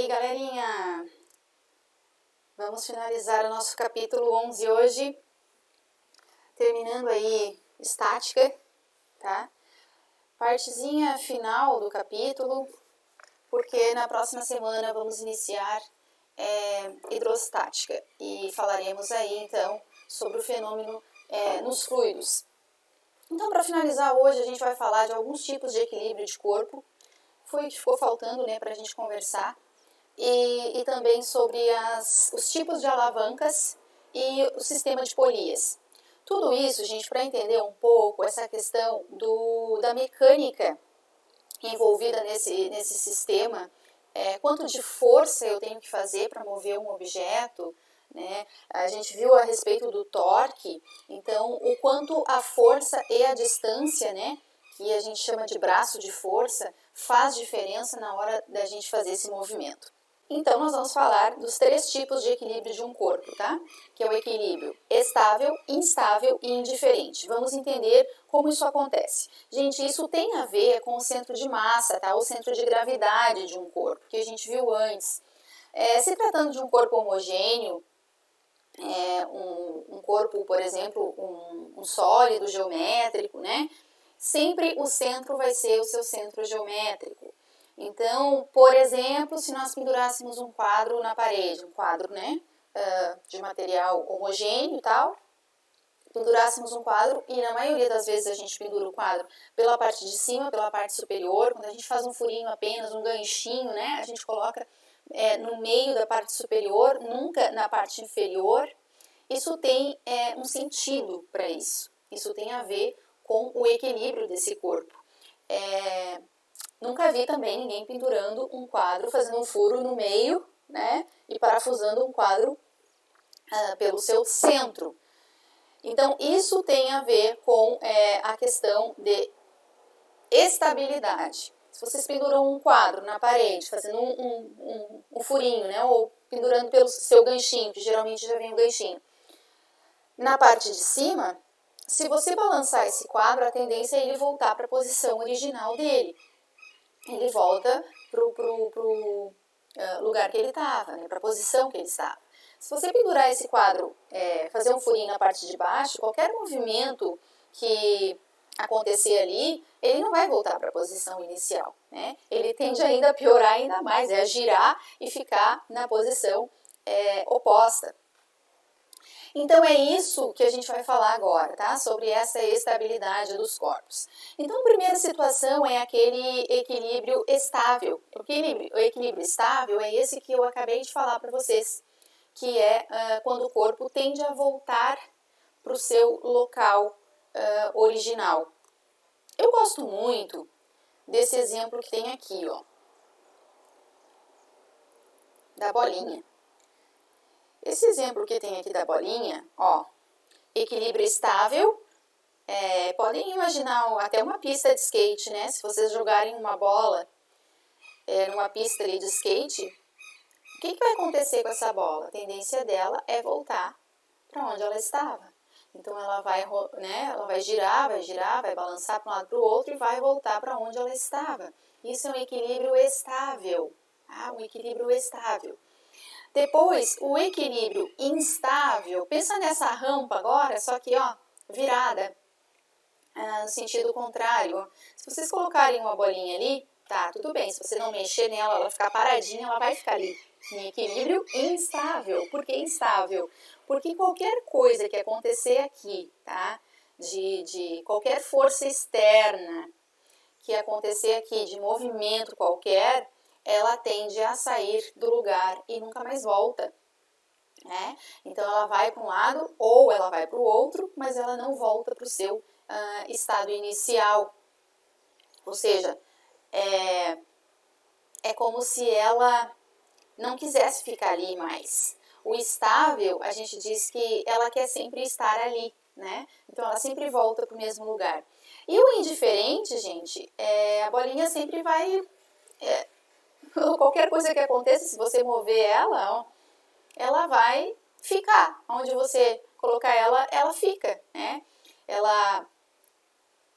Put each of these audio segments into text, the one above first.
aí, galerinha? Vamos finalizar o nosso capítulo 11 hoje, terminando aí estática, tá? Partezinha final do capítulo, porque na próxima semana vamos iniciar hidrostática e falaremos aí então sobre o fenômeno nos fluidos. Então, para finalizar hoje, a gente vai falar de alguns tipos de equilíbrio de corpo. Foi o que ficou faltando, né, para a gente conversar. E também sobre os tipos de alavancas e o sistema de polias. Tudo isso, gente, para entender um pouco essa questão da mecânica envolvida nesse sistema, quanto de força eu tenho que fazer para mover um objeto, né? A gente viu a respeito do torque, então o quanto a força e a distância, né, que a gente chama de braço de força, faz diferença na hora da gente fazer esse movimento. Então, nós vamos falar dos 3 tipos de equilíbrio de um corpo, tá? Que é o equilíbrio estável, instável e indiferente. Vamos entender como isso acontece. Gente, isso tem a ver com o centro de massa, tá? O centro de gravidade de um corpo, que a gente viu antes. Se tratando de um corpo homogêneo, um corpo, por exemplo, um sólido geométrico, né? Sempre o centro vai ser o seu centro geométrico. Então, por exemplo, se nós pendurássemos um quadro na parede, um quadro, né, de material homogêneo e tal, pendurássemos um quadro, e na maioria das vezes a gente pendura o quadro pela parte de cima, pela parte superior. Quando a gente faz um furinho apenas, um ganchinho, né, a gente coloca no meio da parte superior, nunca na parte inferior. Isso tem um sentido para isso. Isso tem a ver com o equilíbrio desse corpo. Nunca vi também ninguém pendurando um quadro, fazendo um furo no meio, né, e parafusando um quadro pelo seu centro. Então, isso tem a ver com a questão de estabilidade. Se vocês penduram um quadro na parede, fazendo um furinho, né, ou pendurando pelo seu ganchinho, que geralmente já vem o ganchinho, na parte de cima, se você balançar esse quadro, a tendência é ele voltar para a posição original dele. Ele volta para o lugar que ele estava, né, para a posição que ele estava. Se você pendurar esse quadro, fazer um furinho na parte de baixo, qualquer movimento que acontecer ali, ele não vai voltar para a posição inicial, né? Ele tende ainda a piorar ainda mais, a girar e ficar na posição oposta. Então, é isso que a gente vai falar agora, tá? Sobre essa estabilidade dos corpos. Então, a primeira situação é aquele equilíbrio estável. O equilíbrio estável é esse que eu acabei de falar para vocês, que é quando o corpo tende a voltar para o seu local original. Eu gosto muito desse exemplo que tem aqui, ó, da bolinha. Esse exemplo que tem aqui da bolinha, ó, equilíbrio estável, podem imaginar até uma pista de skate, né? Se vocês jogarem uma bola numa pista ali de skate, o que vai acontecer com essa bola? A tendência dela é voltar para onde ela estava. Então, ela vai, né, ela vai girar, vai balançar para um lado para o outro e vai voltar para onde ela estava. Isso é um equilíbrio estável, tá? Um equilíbrio estável. Depois, o equilíbrio instável, pensa nessa rampa agora, só que ó, virada no sentido contrário. Se vocês colocarem uma bolinha ali, tá, tudo bem. Se você não mexer nela, ela ficar paradinha, ela vai ficar ali em equilíbrio instável. Por que instável? Porque qualquer coisa que acontecer aqui, tá, de qualquer força externa que acontecer aqui, de movimento qualquer, ela tende a sair do lugar e nunca mais volta, né? Então, ela vai para um lado ou ela vai para o outro, mas ela não volta para o seu estado inicial. Ou seja, é como se ela não quisesse ficar ali mais. O estável, a gente diz que ela quer sempre estar ali, né? Então, ela sempre volta para o mesmo lugar. E o indiferente, gente, a bolinha sempre vai... qualquer coisa que aconteça, se você mover ela, ó, ela vai ficar. Onde você colocar ela, ela fica, né? Ela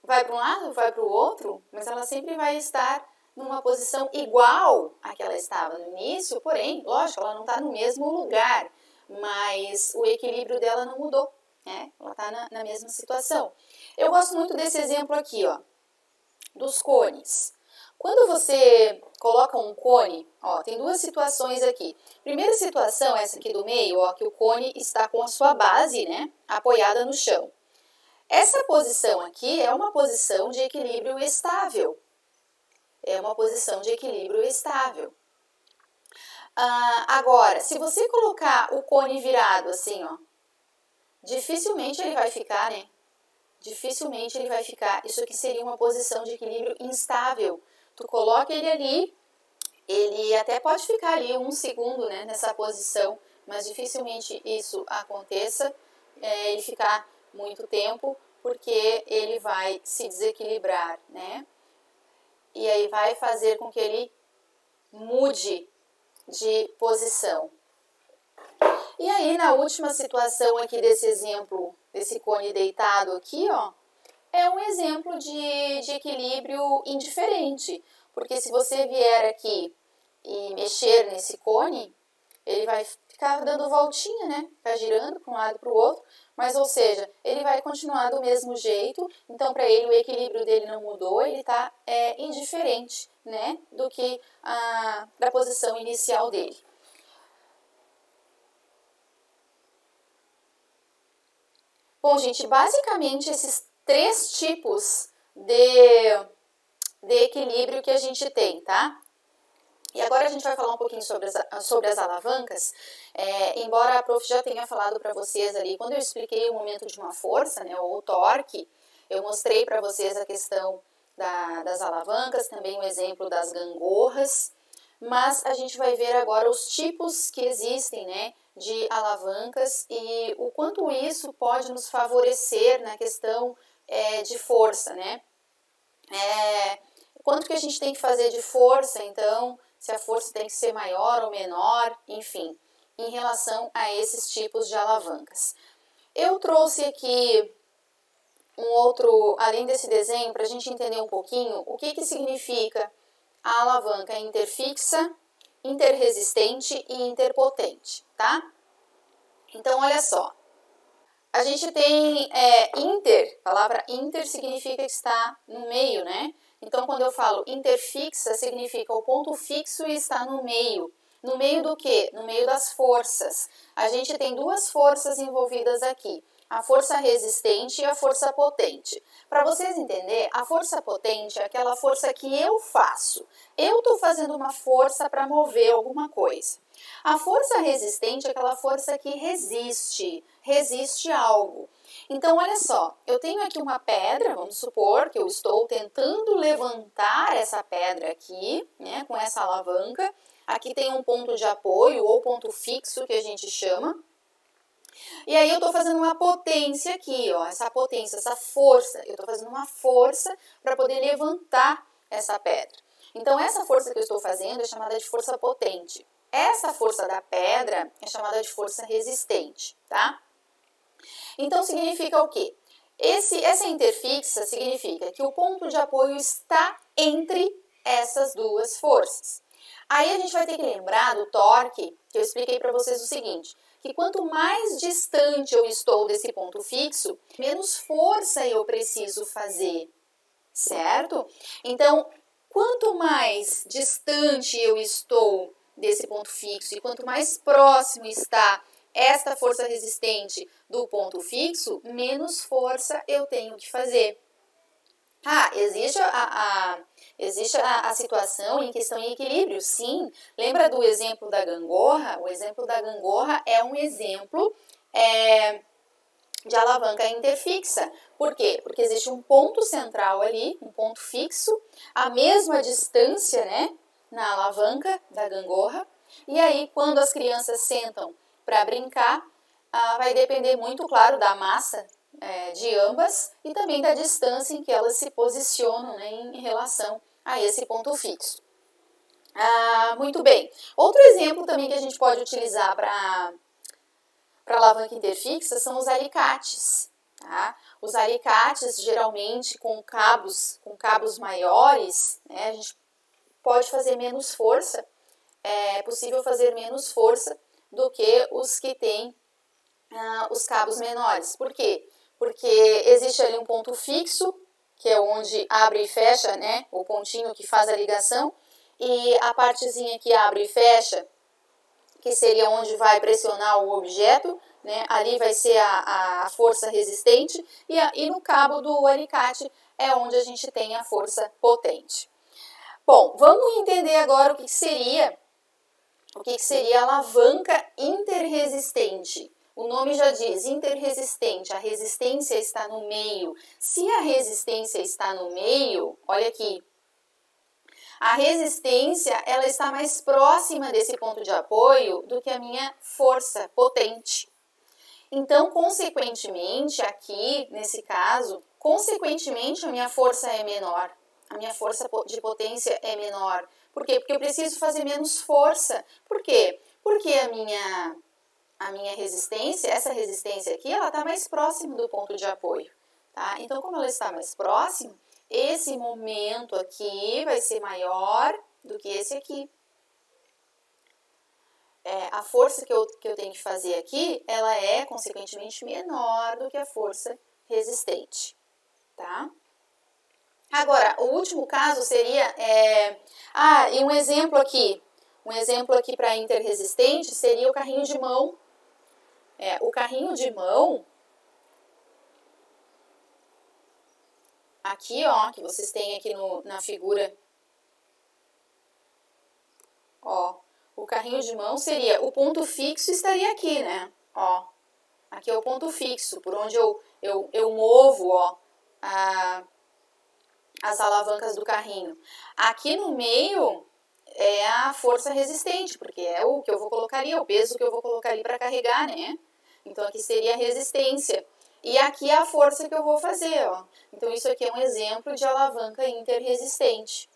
vai para um lado, vai para o outro, mas ela sempre vai estar numa posição igual à que ela estava no início, porém, lógico, ela não está no mesmo lugar, mas o equilíbrio dela não mudou, né? Ela está na mesma situação. Eu gosto muito desse exemplo aqui, ó, dos cones. Quando você coloca um cone, ó, tem duas situações aqui. Primeira situação, essa aqui do meio, ó, que o cone está com a sua base, né, apoiada no chão. Essa posição aqui é uma posição de equilíbrio estável. É uma posição de equilíbrio estável. Agora, se você colocar o cone virado assim, ó, dificilmente ele vai ficar, né? Dificilmente ele vai ficar. Isso aqui seria uma posição de equilíbrio instável. Tu coloca ele ali, ele até pode ficar ali 1 segundo, né, nessa posição, mas dificilmente isso aconteça, ele ficar muito tempo, porque ele vai se desequilibrar, né? E aí vai fazer com que ele mude de posição. E aí, na última situação aqui desse exemplo, desse cone deitado aqui, ó, é um exemplo de equilíbrio indiferente, porque se você vier aqui e mexer nesse cone, ele vai ficar dando voltinha, né? Ficar girando para um lado e para o outro, mas, ou seja, ele vai continuar do mesmo jeito, então para ele o equilíbrio dele não mudou, ele está indiferente, né? Do que da posição inicial dele. Bom, gente, basicamente esses 3 tipos de equilíbrio que a gente tem, tá? E agora a gente vai falar um pouquinho sobre as alavancas, embora a prof já tenha falado para vocês ali, quando eu expliquei o momento de uma força, né, ou o torque, eu mostrei para vocês a questão das alavancas, também o exemplo das gangorras, mas a gente vai ver agora os tipos que existem, né, de alavancas e o quanto isso pode nos favorecer na questão de força, né? Quanto que a gente tem que fazer de força, então, se a força tem que ser maior ou menor, enfim, em relação a esses tipos de alavancas. Eu trouxe aqui um outro, além desse desenho, para a gente entender um pouquinho o que significa a alavanca interfixa, interresistente e interpotente, tá? Então, olha só. A gente tem a palavra inter significa que está no meio, né? Então, quando eu falo interfixa, significa o ponto fixo está no meio. No meio do quê? No meio das forças. A gente tem 2 forças envolvidas aqui, a força resistente e a força potente. Para vocês entenderem, a força potente é aquela força que eu faço. Eu estou fazendo uma força para mover alguma coisa. A força resistente é aquela força que resiste a algo. Então, olha só, eu tenho aqui uma pedra, vamos supor que eu estou tentando levantar essa pedra aqui, né, com essa alavanca. Aqui tem um ponto de apoio ou ponto fixo que a gente chama. E aí eu estou fazendo uma potência aqui, ó, essa potência, essa força. Eu estou fazendo uma força para poder levantar essa pedra. Então, essa força que eu estou fazendo é chamada de força potente. Essa força da pedra é chamada de força resistente, tá? Então, significa o quê? Essa interfixa significa que o ponto de apoio está entre essas 2 forças. Aí a gente vai ter que lembrar do torque, que eu expliquei para vocês o seguinte, que quanto mais distante eu estou desse ponto fixo, menos força eu preciso fazer, certo? Então, quanto mais distante eu estou desse ponto fixo e quanto mais próximo está esta força resistente do ponto fixo, menos força eu tenho que fazer. Existe a situação em que estão em equilíbrio, sim. Lembra do exemplo da gangorra? O exemplo da gangorra é um exemplo de alavanca interfixa. Por quê? Porque existe um ponto central ali, um ponto fixo, a mesma distância, né, na alavanca da gangorra. E aí, quando as crianças sentam para brincar, vai depender muito, claro, da massa de ambas e também da distância em que elas se posicionam, né, em relação a esse ponto fixo. Muito bem. Outro exemplo também que a gente pode utilizar para alavanca interfixa são os alicates. Tá? Os alicates, geralmente com cabos maiores, né, a gente pode fazer menos força, é possível fazer menos força do que os que têm os cabos menores. Por quê? Porque existe ali um ponto fixo, que é onde abre e fecha, né, o pontinho que faz a ligação, e a partezinha que abre e fecha, que seria onde vai pressionar o objeto, né, ali vai ser a força resistente, e no cabo do alicate é onde a gente tem a força potente. Bom, vamos entender agora o que seria a alavanca interresistente. O nome já diz, interresistente, a resistência está no meio. Se a resistência está no meio, olha aqui, a resistência ela está mais próxima desse ponto de apoio do que a minha força potente. Então, consequentemente, aqui, nesse caso, consequentemente a minha força é menor. A minha força de potência é menor. Por quê? Porque eu preciso fazer menos força. Por quê? Porque a minha resistência, essa resistência aqui, ela está mais próxima do ponto de apoio. Tá? Então, como ela está mais próxima, esse momento aqui vai ser maior do que esse aqui. A força que eu tenho que fazer aqui, ela é, consequentemente, menor do que a força resistente. Tá? Agora, o último caso seria... e um exemplo aqui para interresistente seria o carrinho de mão. O carrinho de mão, aqui, ó, que vocês têm aqui na figura, ó, o carrinho de mão seria, o ponto fixo estaria aqui, né, ó, aqui é o ponto fixo, por onde eu movo, ó, as alavancas do carrinho. Aqui no meio é a força resistente, porque é o que eu vou colocar ali, é o peso que eu vou colocar ali para carregar, né, então aqui seria a resistência. E aqui é a força que eu vou fazer, ó. Então, isso aqui é um exemplo de alavanca interresistente.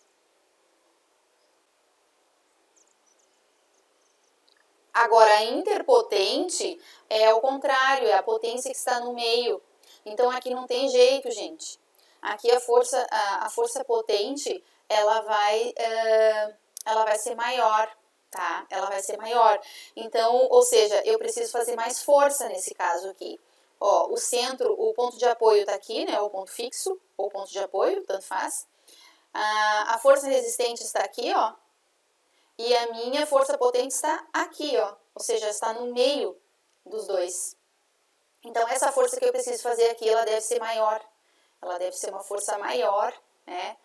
Agora, a interpotente é o contrário, é a potência que está no meio. Então, aqui não tem jeito, gente. Aqui a força potente, ela vai ser maior, tá? Ela vai ser maior. Então, ou seja, eu preciso fazer mais força nesse caso aqui. Ó, o centro, o ponto de apoio está aqui, né? O ponto fixo, ou ponto de apoio, tanto faz. A força resistente está aqui, ó. E a minha força potente está aqui, ó. Ou seja, está no meio dos dois. Então, essa força que eu preciso fazer aqui, ela deve ser maior. Ela deve ser uma força maior, né?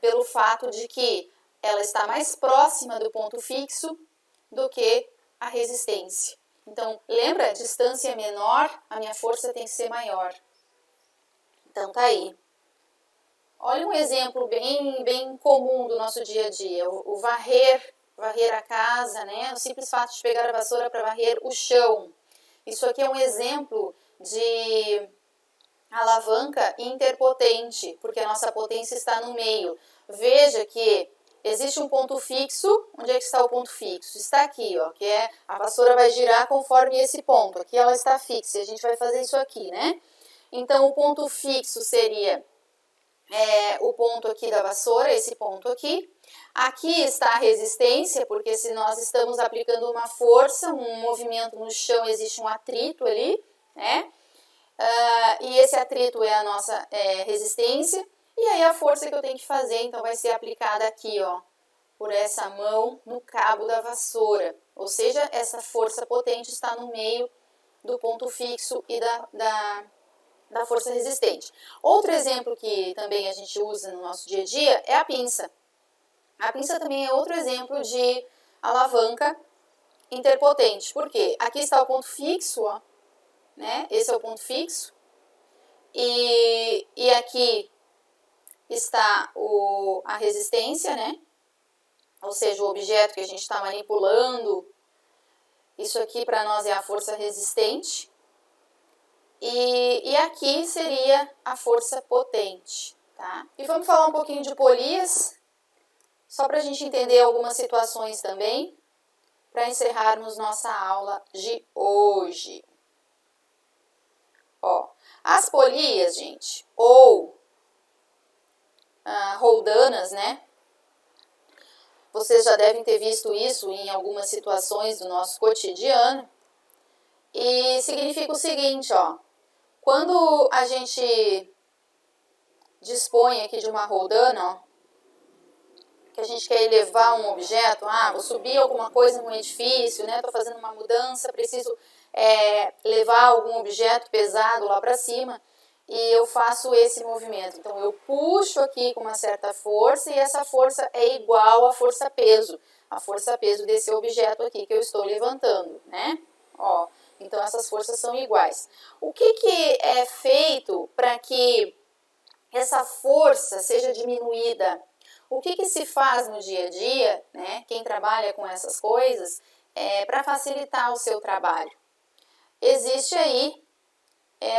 Pelo fato de que ela está mais próxima do ponto fixo do que a resistência. Então, lembra? A distância é menor, a minha força tem que ser maior. Então, tá aí. Olha um exemplo bem comum do nosso dia a dia. O varrer a casa, né? O simples fato de pegar a vassoura para varrer o chão. Isso aqui é um exemplo de alavanca interpotente, porque a nossa potência está no meio. Veja que existe um ponto fixo. Onde é que está o ponto fixo? Está aqui, ó, que é a vassoura vai girar conforme esse ponto. Aqui ela está fixa, e a gente vai fazer isso aqui, né? Então, o ponto fixo seria o ponto aqui da vassoura, esse ponto aqui. Aqui está a resistência, porque se nós estamos aplicando uma força, um movimento no chão, existe um atrito ali, né? E esse atrito é a nossa resistência, e aí a força que eu tenho que fazer, então, vai ser aplicada aqui, ó, por essa mão no cabo da vassoura, ou seja, essa força potente está no meio do ponto fixo e da força resistente. Outro exemplo que também a gente usa no nosso dia a dia é a pinça. A pinça também é outro exemplo de alavanca interpotente, por quê? Aqui está o ponto fixo, ó, né? Esse é o ponto fixo, e aqui está a resistência, né? Ou seja, o objeto que a gente está manipulando. Isso aqui para nós é a força resistente, e aqui seria a força potente, tá? E vamos falar um pouquinho de polias, só para a gente entender algumas situações também, para encerrarmos nossa aula de hoje. Ó, as polias, gente, ou roldanas, né? Vocês já devem ter visto isso em algumas situações do nosso cotidiano. E significa o seguinte, ó. Quando a gente dispõe aqui de uma roldana, ó, que a gente quer elevar um objeto, vou subir alguma coisa num edifício, né? Tô fazendo uma mudança, preciso levar algum objeto pesado lá para cima e eu faço esse movimento. Então eu puxo aqui com uma certa força e essa força é igual à força-peso, a força-peso desse objeto aqui que eu estou levantando, né? Ó, então essas forças são iguais. O que é feito para que essa força seja diminuída? O que se faz no dia a dia, né? Quem trabalha com essas coisas, para facilitar o seu trabalho? Existe aí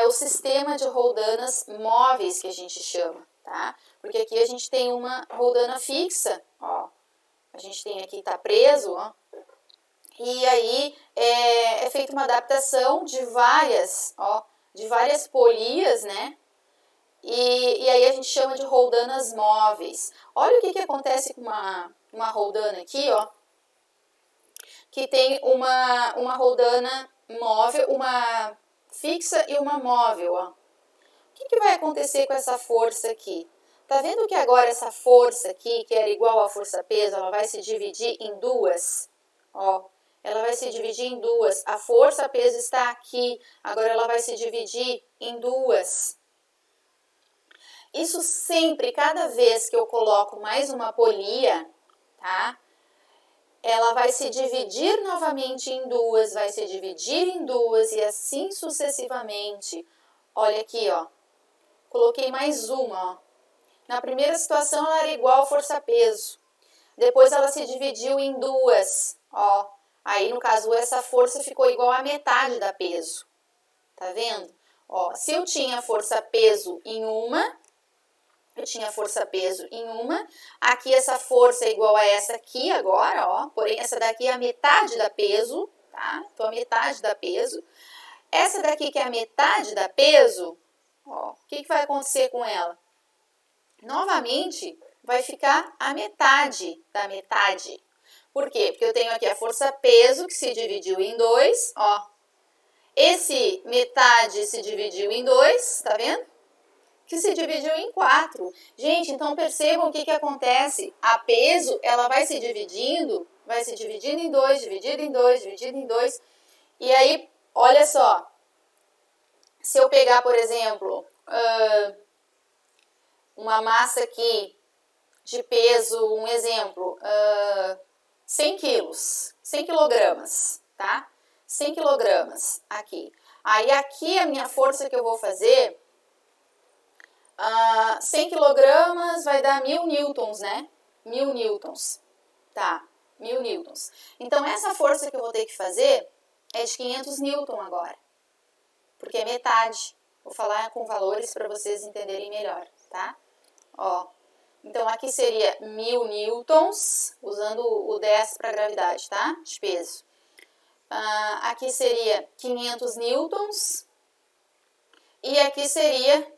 o sistema de roldanas móveis que a gente chama, tá? Porque aqui a gente tem uma roldana fixa, ó. A gente tem aqui, tá preso, ó. E aí é feita uma adaptação de várias polias, né? E aí a gente chama de roldanas móveis. Olha o que acontece com uma roldana aqui, ó. Que tem uma roldana móvel, uma fixa e uma móvel, ó. O que vai acontecer com essa força aqui? Tá vendo que agora essa força aqui, que era igual à força-peso, ela vai se dividir em duas? Ó, ela vai se dividir em duas. A força-peso está aqui, agora ela vai se dividir em duas. Isso sempre, cada vez que eu coloco mais uma polia, tá? Ela vai se dividir novamente em duas, vai se dividir em duas e assim sucessivamente. Olha aqui, ó. Coloquei mais uma, ó. Na primeira situação ela era igual força-peso. Depois ela se dividiu em duas, ó. Aí no caso essa força ficou igual a metade da peso. Tá vendo? Ó, se eu tinha força-peso em uma, aqui essa força é igual a essa aqui agora, ó, porém essa daqui é a metade da peso, tá? Então a metade da peso. Essa daqui que é a metade da peso, ó, o que vai acontecer com ela? Novamente vai ficar a metade da metade. Por quê? Porque eu tenho aqui a força-peso que se dividiu em dois, ó. Esse metade se dividiu em dois, tá vendo? Que se dividiu em 4. Gente, então percebam o que acontece. A peso, ela vai se dividindo em 2, dividido em 2, dividido em 2. E aí, olha só. Se eu pegar, por exemplo, uma massa aqui de peso, um exemplo, 100 quilos, 100 quilogramas, tá? 100 quilogramas aqui. Aí aqui a minha força que eu vou fazer... 100 quilogramas vai dar 1000 newtons, né? 1000 newtons. Tá, 1000 newtons. Então, essa força que eu vou ter que fazer é de 500 newton agora. Porque é metade. Vou falar com valores para vocês entenderem melhor, tá? Ó, então, aqui seria 1000 newtons, usando o 10 para gravidade, tá? De peso. Aqui seria 500 newtons. E aqui seria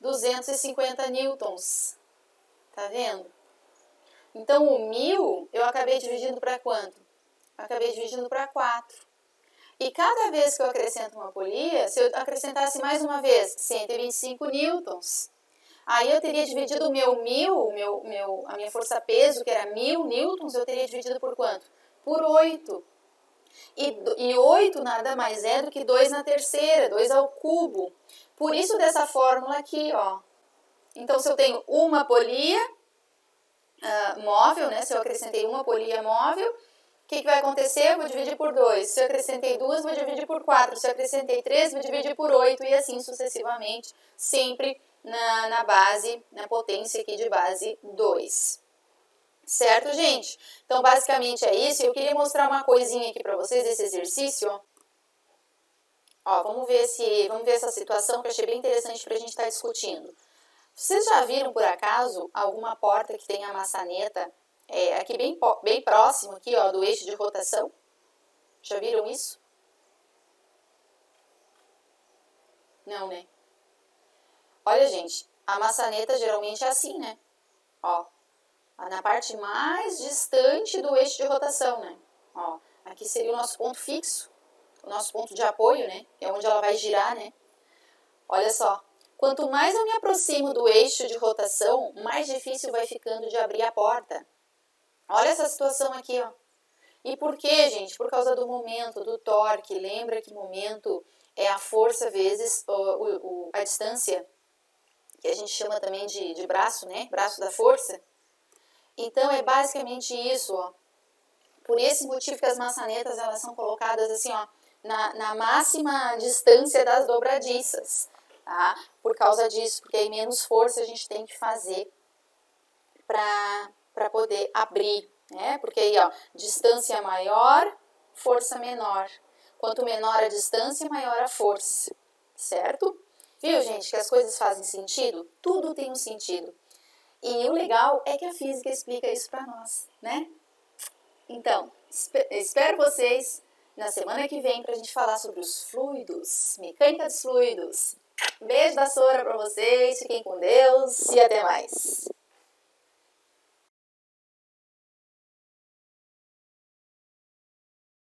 250 newtons. Tá vendo? Então, o 1000 eu acabei dividindo para quanto? Eu acabei dividindo para 4. E cada vez que eu acrescento uma polia, se eu acrescentasse mais uma vez 125 newtons, aí eu teria dividido o meu 1000, a minha força-peso, que era 1000 newtons, eu teria dividido por quanto? Por 8. E 8 nada mais é do que 2 na terceira, 2 ao cubo. Por isso dessa fórmula aqui, ó. Então, se eu tenho uma polia móvel, né? Se eu acrescentei uma polia móvel, o que vai acontecer? Eu vou dividir por 2. Se eu acrescentei 2, vou dividir por 4. Se eu acrescentei 3, vou dividir por 8 e assim sucessivamente, sempre na base, na potência aqui de base 2. Certo, gente? Então, basicamente é isso. Eu queria mostrar uma coisinha aqui para vocês, esse exercício, ó. Ó, vamos ver essa situação que eu achei bem interessante para a gente estar discutindo. Vocês já viram, por acaso, alguma porta que tenha a maçaneta aqui bem próximo aqui, ó, do eixo de rotação? Já viram isso? Não, né? Olha, gente, a maçaneta geralmente é assim, né? Ó, na parte mais distante do eixo de rotação, né? Ó, aqui seria o nosso ponto fixo, o nosso ponto de apoio, né? Que é onde ela vai girar, né? Olha só, quanto mais eu me aproximo do eixo de rotação, mais difícil vai ficando de abrir a porta. Olha essa situação aqui, ó. E por quê, gente? Por causa do momento, do torque. Lembra que momento é a força vezes a distância, que a gente chama também de braço, né? Braço da força. Então, é basicamente isso, ó. Por esse motivo que as maçanetas, elas são colocadas assim, ó, na máxima distância das dobradiças, tá? Por causa disso, porque aí menos força a gente tem que fazer para poder abrir, né? Porque aí, ó, distância maior, força menor. Quanto menor a distância, maior a força, certo? Viu, gente, que as coisas fazem sentido? Tudo tem um sentido. E o legal é que a física explica isso para nós, né? Então, espero vocês na semana que vem para a gente falar sobre os fluidos, mecânica dos fluidos. Beijo da Sora para vocês, fiquem com Deus e até mais!